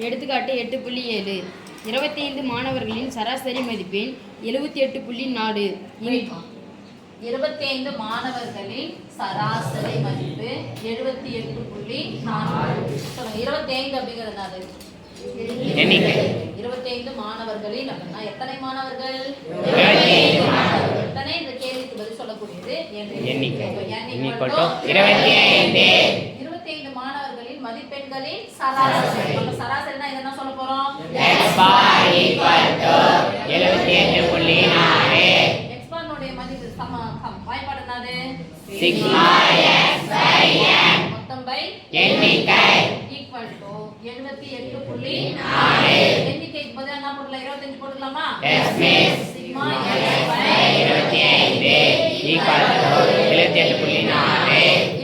எடுத்துக்காட்டு 8.7 25 மாணவர்களின் சராசரி மதிப்பெண் 78.4. 25 மாணவர்களின் சராசரி மதிப்பு 78.4. 25 அப்படிங்கிறது எண்ணிக்கை. 25 மாணவர்களின் அப்படின்னா எத்தனை மாணவர்கள்? எத்தனை இந்த கேள்விக்கு பதில் சொல்லக்கூடியது எண்ணிக்கை. 25 மாணவர்களின் மதிப்பெண்களின் சராசரி. நம்ம சராசரினா என்ன சொல்ல போறோம்? உடைய மதிப்பு வாய்ப்பாடு என்னது? மொத்தம் பை எண்ணிக்கை ஈக்குவல் டு 78.4. எண்ணிக்கைக்கு பதிலா என்ன போடலாம்? 25 போட்டுக்கலாமா? சிக்மா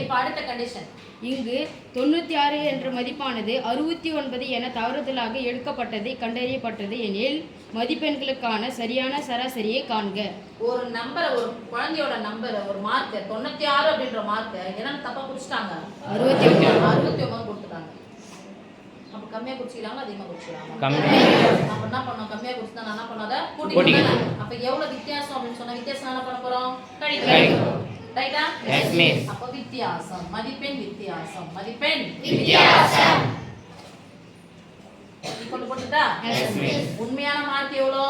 இப்ப அடுத்த கண்டிஷன். இங்கு 96 என்ற மதிப்பானது 69 என தவறுதலாக எடுக்கப்பட்டதை கண்டறியப்பட்டது எனில் மதிப்பெண்களுக்கான சரியான சராசரியை காண்க. ஒரு நம்பர், ஒரு குழந்தையோட நம்பர், ஒரு மார்க் 96 அப்படின்ற மார்க் என்னன்னு தப்பா குறிச்சிட்டாங்க. 69 கொடுத்துட்டாங்க. அப்ப கம்மியா குறிச்சிக்கலாமா அதிகமா குறிச்சிக்கலாமா? அப்ப என்ன பண்ணோம்? கம்மியா குறிச்சா நான் என்ன பண்ணாத கூட்டிக்கலாம். அப்ப எவ்வளவு வித்தியாசம் அப்படின்னு சொன்னா வித்தியாசம் என்ன பண்ண போறோம்? கழிக்கலாம். ரைட்டா? Yes miss. அப்ப வித்தியாசம், மதிப்பெண் வித்தியாசம், மதிப்பெண் வித்தியாசம் கொண்டு போட்டுட்டா? Yes miss. உண்மையான மார்க் எவ்வளோ?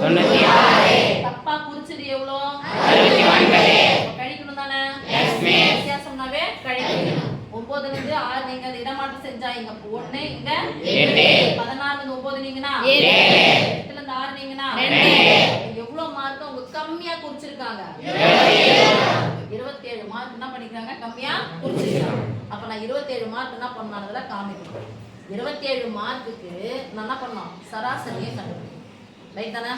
96. தப்பா குறிச்சது எவ்வளோ? 69. கழிக்கணும் தானே? Yes miss. வித்தியாசம்னாவே கழிக்கணும். 9 ல இருந்து 6 நீங்க அந்த இடமாற்றம் செஞ்சா இங்க 1 இங்க 8. 16 ல இருந்து 9 நீங்கனா 7. 8 ல இருந்து 6 நீங்கனா 2. எவ்வளவு மார்க் அவங்க கம்மியா குறிச்சிருக்காங்க? 27 மார்க் என்ன பண்ணிருக்காங்க? கம்மியா குறிச்சிருக்காங்க. அப்ப நான் 27 மார்க் என்ன பண்ணானதுல காமிக்கணும். 27 மார்க்குக்கு நான் என்ன பண்ணோம்? சராசரியை கண்டுபிடிக்கணும். ரைட் தானே?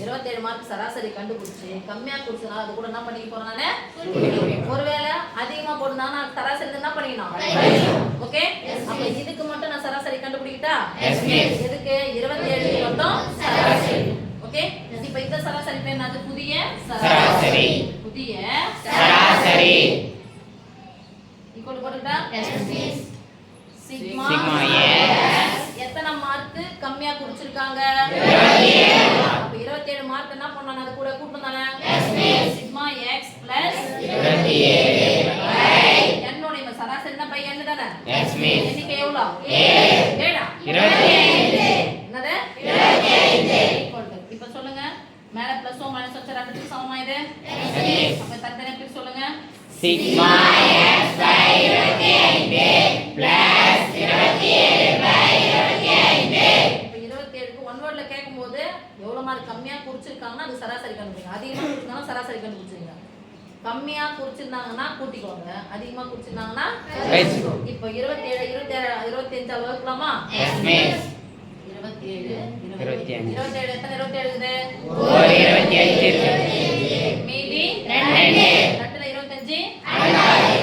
27 மார்க் சராசரி கண்டுபிடிச்சு கம்மியா குறிச்சனால அது கூட என்ன பண்ணிக்க போறேன் நானு? ஒருவேளை அதிகமா போடுனா நான் சராசரி என்ன பண்ணிக்கணும்? ஓகே? அப்ப இதுக்கு மட்டும் நான் சராசரி கண்டுபிடிக்கிட்டா? எதுக்கு? 27 மட்டும் சராசரி. ஓகே? இப்போ இந்த சராசரி பேர் என்னது? புதிய சராசரி. புதிய சராசரி ஈக்குவல் போட்டுட்டா? சிக்மா எத்தனை மார்க் கம்மியா குறிச்சிருக்காங்க? 27. அப்ப 27 மார்க் என்ன பண்ணனும்? அது கூட கூட்டணும் தானே? சிக்மா x + 27 n உடைய சராசரி என்ன பை n தானே? எண்ணிக்கை எவ்வளவு? 7. 25. என்னது? 25. இப்போ சொல்லுங்க. மேல பிளஸ் ஓ மைனஸ் வச்ச ரெண்டுக்கு சமமா இது? அப்ப தனித்தனியா பிரிச்சு சொல்லுங்க. Sigma x / 25 + 27/25. இப்போ 27க்கு ஒன் வேர்ட்ல கேக்கும்போது எவ்வளவு மார்க் கம்மியா குறிச்சிருக்காங்கன்னா அது சராசரி கண்டுபிடிங்க. அதிகமா குறிச்சிருக்காங்கன்னா சராசரி கண்டுபிடிச்சிருங்க. கம்மியா குறிச்சிருந்தாங்கன்னா கூட்டிக்கோங்க, அதிகமா குறிச்சிருந்தாங்கன்னா கழிச்சுக்கோங்க. இப்போ 27 25 வகுக்கலாமா? Yes miss. 27 27 எத்தனை 27 இருக்குது? ஒரு 25 இருக்கு. மீதி 2 2ல 25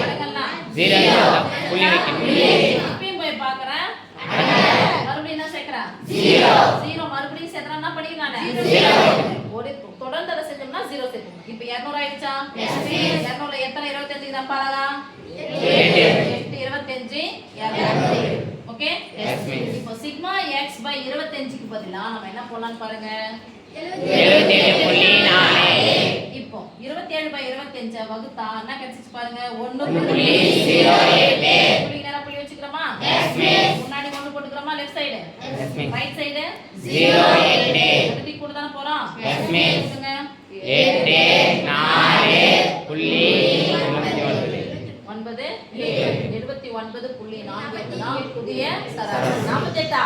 மடங்கலாம் 0 புள்ளி வைக்கணும். இப்பயும் போய் பார்க்கறேன். மறுபடியும் என்ன சேர்க்கறேன்? 0 மறுபடியும் சேர்த்தா என்ன பண்ணிடலாம்? 0 ஒரு தொடர்ந்து அத செஞ்சோம்னா 0 சேர்க்கணும். இப்போ 200 ஆயிடுச்சா? Yes miss. 200ல எத்தனை 25 தான் பாருங்க? 8 25 200. ஓகே? Yes miss. இப்போ சிக்மா x / 25க்கு பதிலா நம்ம என்ன போடலாம்னு பாருங்க. 77.4. இப்போ 27/25 வகுத்தா என்ன கிடைச்சிச்சு பாருங்க? 1.08. புள்ளி நேரா புள்ளி வச்சுக்கறோமா? S miss. முன்னாடி 1 போட்டுக்கறோமா? Left side. Yes miss. Right side 0.8. அடுத்து கூட தான போறோம்? Yes miss. 79.4 தான் புதிய சராசரி. 48.